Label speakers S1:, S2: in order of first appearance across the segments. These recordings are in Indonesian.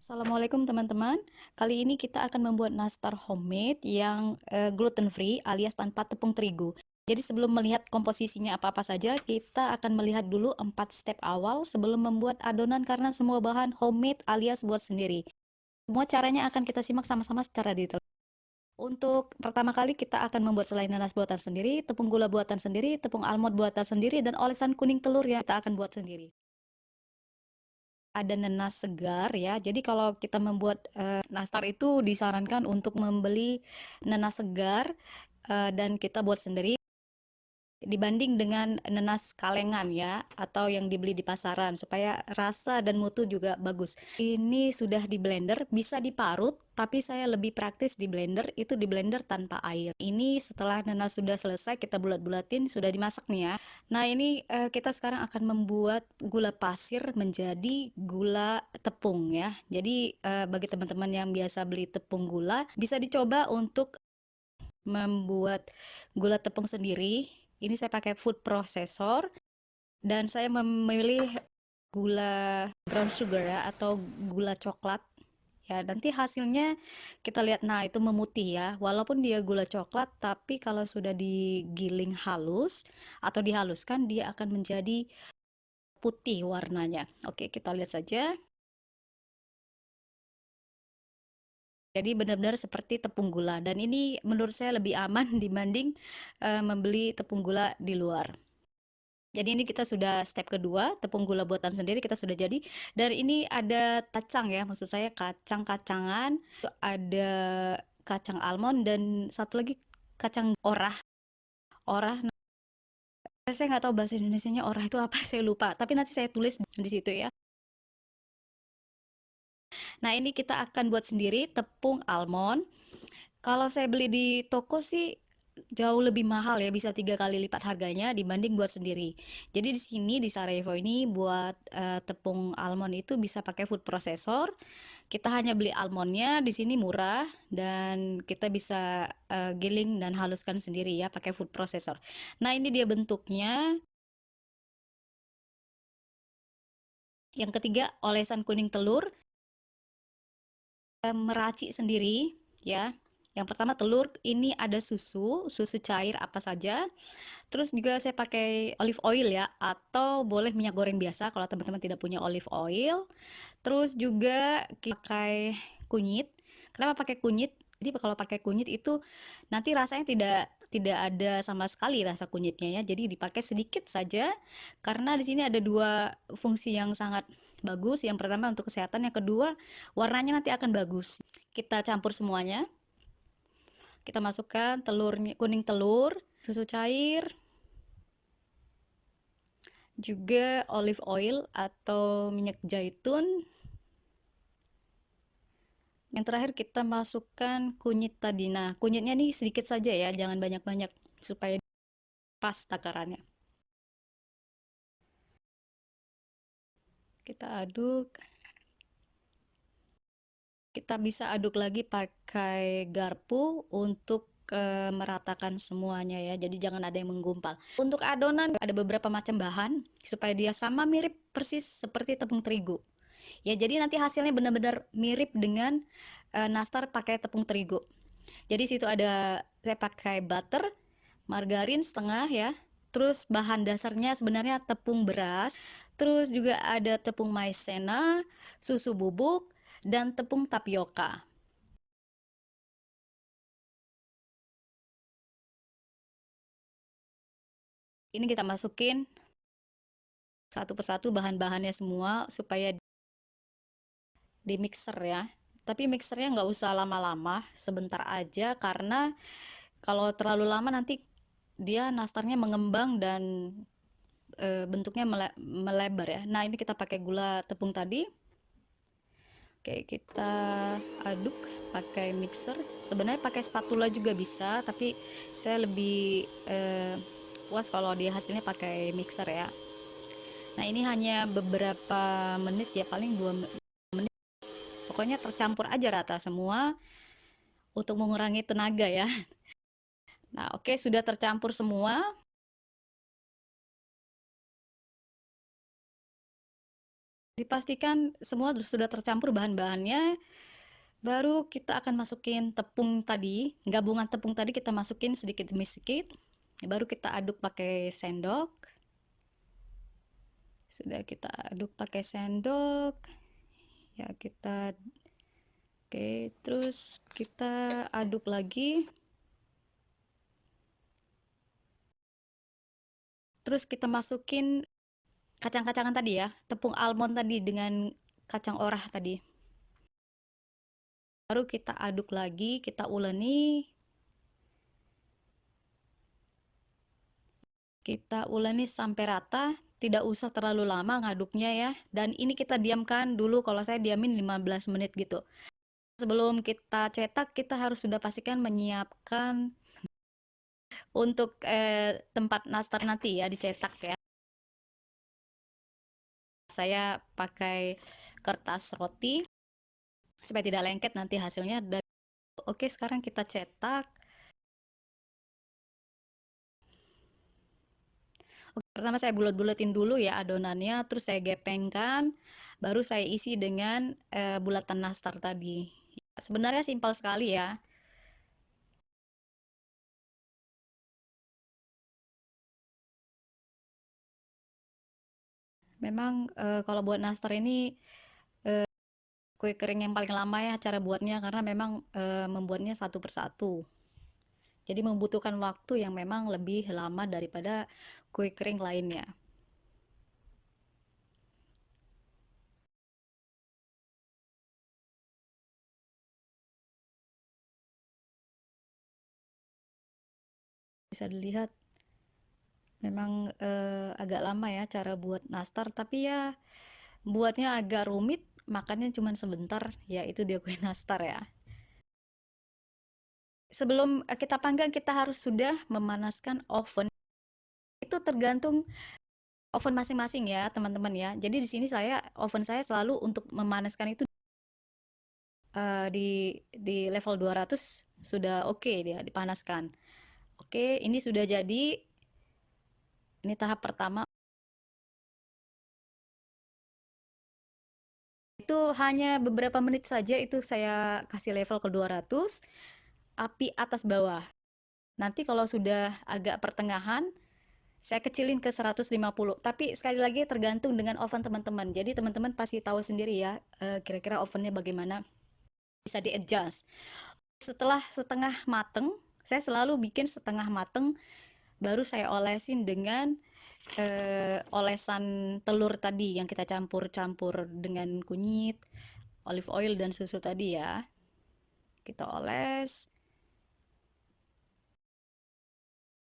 S1: Assalamualaikum teman-teman. Kali ini kita akan membuat nastar homemade yang gluten free alias tanpa tepung terigu. Jadi sebelum melihat komposisinya apa-apa saja, kita akan melihat dulu 4 step awal sebelum membuat adonan karena semua bahan homemade alias buat sendiri. Semua caranya akan kita simak sama-sama secara detail. Untuk pertama kali kita akan membuat selai nanas buatan sendiri, tepung gula buatan sendiri, tepung almond buatan sendiri, dan olesan kuning telur yang kita akan buat sendiri. Ada nanas segar ya. Jadi kalau kita membuat nastar itu disarankan untuk membeli nanas segar dan kita buat sendiri dibanding dengan nanas kalengan ya atau yang dibeli di pasaran supaya rasa dan mutu juga bagus. Ini sudah di blender, bisa diparut, tapi saya lebih praktis di blender, itu di blender tanpa air. Ini setelah nanas sudah selesai kita bulat-bulatin, sudah dimasak nih ya. Nah, ini kita sekarang akan membuat gula pasir menjadi gula tepung ya. Jadi bagi teman-teman yang biasa beli tepung gula, bisa dicoba untuk membuat gula tepung sendiri. Ini saya pakai food processor dan saya memilih gula brown sugar ya atau gula coklat. Ya, nanti hasilnya kita lihat. Nah, itu memutih ya. Walaupun dia gula coklat, tapi kalau sudah digiling halus atau dihaluskan, dia akan menjadi putih warnanya. Oke, kita lihat saja. Jadi benar-benar seperti tepung gula dan ini menurut saya lebih aman dibanding membeli tepung gula di luar. Jadi ini kita sudah step kedua, tepung gula buatan sendiri kita sudah jadi. Dan ini ada kacang ya, maksud saya kacang-kacangan, ada kacang almond dan satu lagi kacang orah. Orah, nah, saya nggak tahu bahasa Indonesianya orah itu apa, saya lupa. Tapi nanti saya tulis di situ ya. Nah, ini kita akan buat sendiri tepung almond. Kalau saya beli di toko sih jauh lebih mahal ya, bisa 3 kali lipat harganya dibanding buat sendiri. Jadi di sini di Sarajevo ini buat tepung almond itu bisa pakai food processor. Kita hanya beli almondnya di sini murah dan kita bisa giling dan haluskan sendiri ya pakai food processor. Nah, ini dia bentuknya. Yang ketiga, olesan kuning telur. Meracik sendiri ya. Yang pertama telur, ini ada susu, susu cair apa saja. Terus juga saya pakai olive oil ya, atau boleh minyak goreng biasa kalau teman-teman tidak punya olive oil. Terus juga pakai kunyit. Kenapa pakai kunyit? Jadi kalau pakai kunyit itu nanti rasanya tidak ada sama sekali rasa kunyitnya ya. Jadi dipakai sedikit saja karena di sini ada dua fungsi yang sangat bagus. Yang pertama untuk kesehatan, yang kedua warnanya nanti akan bagus. Kita campur semuanya. Kita masukkan telurnya, kuning telur, susu cair, juga olive oil atau minyak zaitun. Yang terakhir kita masukkan kunyit tadi. Nah, kunyitnya nih sedikit saja ya, jangan banyak-banyak supaya pas takarannya. Kita aduk. Kita bisa aduk lagi pakai garpu untuk meratakan semuanya ya. Jadi jangan ada yang menggumpal. Untuk adonan ada beberapa macam bahan supaya dia sama mirip persis seperti tepung terigu. Ya, jadi nanti hasilnya benar-benar mirip dengan nastar pakai tepung terigu. Jadi situ ada saya pakai butter, margarin setengah ya. Terus bahan dasarnya sebenarnya tepung beras, terus juga ada tepung maizena, susu bubuk, dan tepung tapioka. Ini kita masukin satu persatu bahan-bahannya semua supaya di mixer ya. Tapi mixernya nggak usah lama-lama, sebentar aja karena kalau terlalu lama nanti dia nastarnya mengembang dan bentuknya melebar ya. Nah, ini kita pakai gula tepung tadi. Oke, kita aduk pakai mixer. Sebenarnya pakai spatula juga bisa, tapi saya lebih puas kalau dia hasilnya pakai mixer ya. Nah, ini hanya beberapa menit ya, paling 2 menit. Pokoknya tercampur aja rata semua untuk mengurangi tenaga ya. Nah, oke, sudah tercampur semua. Dipastikan semua sudah tercampur bahan-bahannya, baru kita akan masukin tepung tadi, gabungan tepung tadi kita masukin sedikit demi sedikit, baru kita aduk pakai sendok. Sudah kita aduk pakai sendok, ya kita oke, terus kita aduk lagi. Terus kita masukin kacang-kacangan tadi ya, tepung almond tadi dengan kacang orah tadi. Baru kita aduk lagi, kita uleni. Kita uleni sampai rata, tidak usah terlalu lama ngaduknya ya. Dan ini kita diamkan dulu, kalau saya diamin 15 menit gitu. Sebelum kita cetak, kita harus sudah pastikan menyiapkan untuk tempat nastar nanti ya dicetak ya. Saya pakai kertas roti supaya tidak lengket nanti hasilnya. Dan oke, sekarang kita cetak. Oke, pertama saya bulat-bulatin dulu ya adonannya, terus saya gepengkan, baru saya isi dengan bulatan nastar tadi. Sebenarnya simpel sekali ya. Memang kalau buat nastar ini kue kering yang paling lama ya cara buatnya, karena memang membuatnya satu persatu. Jadi membutuhkan waktu yang memang lebih lama daripada kue kering lainnya. Bisa dilihat memang agak lama ya cara buat nastar, tapi ya buatnya agak rumit, makannya cuma sebentar, ya itu dia kue nastar ya. Sebelum kita panggang, kita harus sudah memanaskan oven. Itu tergantung oven masing-masing ya, teman-teman ya. Jadi di sini oven saya selalu untuk memanaskan itu di level 200 sudah oke dia dipanaskan. Oke, ini sudah jadi. Ini tahap pertama. Itu hanya beberapa menit saja, itu saya kasih level ke 200, api atas bawah. Nanti kalau sudah agak pertengahan, saya kecilin ke 150. Tapi sekali lagi tergantung dengan oven teman-teman. Jadi teman-teman pasti tahu sendiri ya, kira-kira ovennya bagaimana. Bisa di-adjust. Setelah setengah mateng, saya selalu bikin setengah mateng, baru saya olesin dengan olesan telur tadi yang kita campur-campur dengan kunyit, olive oil, dan susu tadi ya. Kita oles.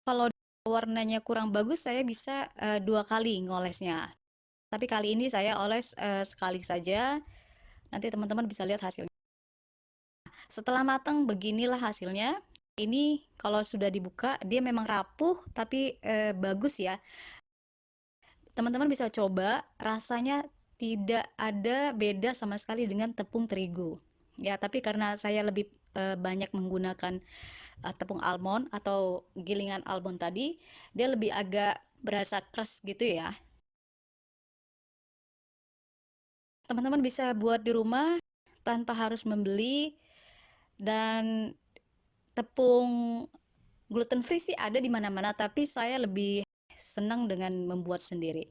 S1: Kalau warnanya kurang bagus, saya bisa 2 kali ngolesnya. Tapi kali ini saya oles sekali saja. Nanti teman-teman bisa lihat hasilnya. Setelah matang, beginilah hasilnya. Ini kalau sudah dibuka, dia memang rapuh, tapi bagus ya. Teman-teman bisa coba, rasanya tidak ada beda sama sekali dengan tepung terigu. Ya, tapi karena saya lebih banyak menggunakan tepung almond atau gilingan almond tadi, dia lebih agak berasa keras gitu ya. Teman-teman bisa buat di rumah tanpa harus membeli, dan tepung gluten free sih ada di mana-mana, tapi saya lebih senang dengan membuat sendiri.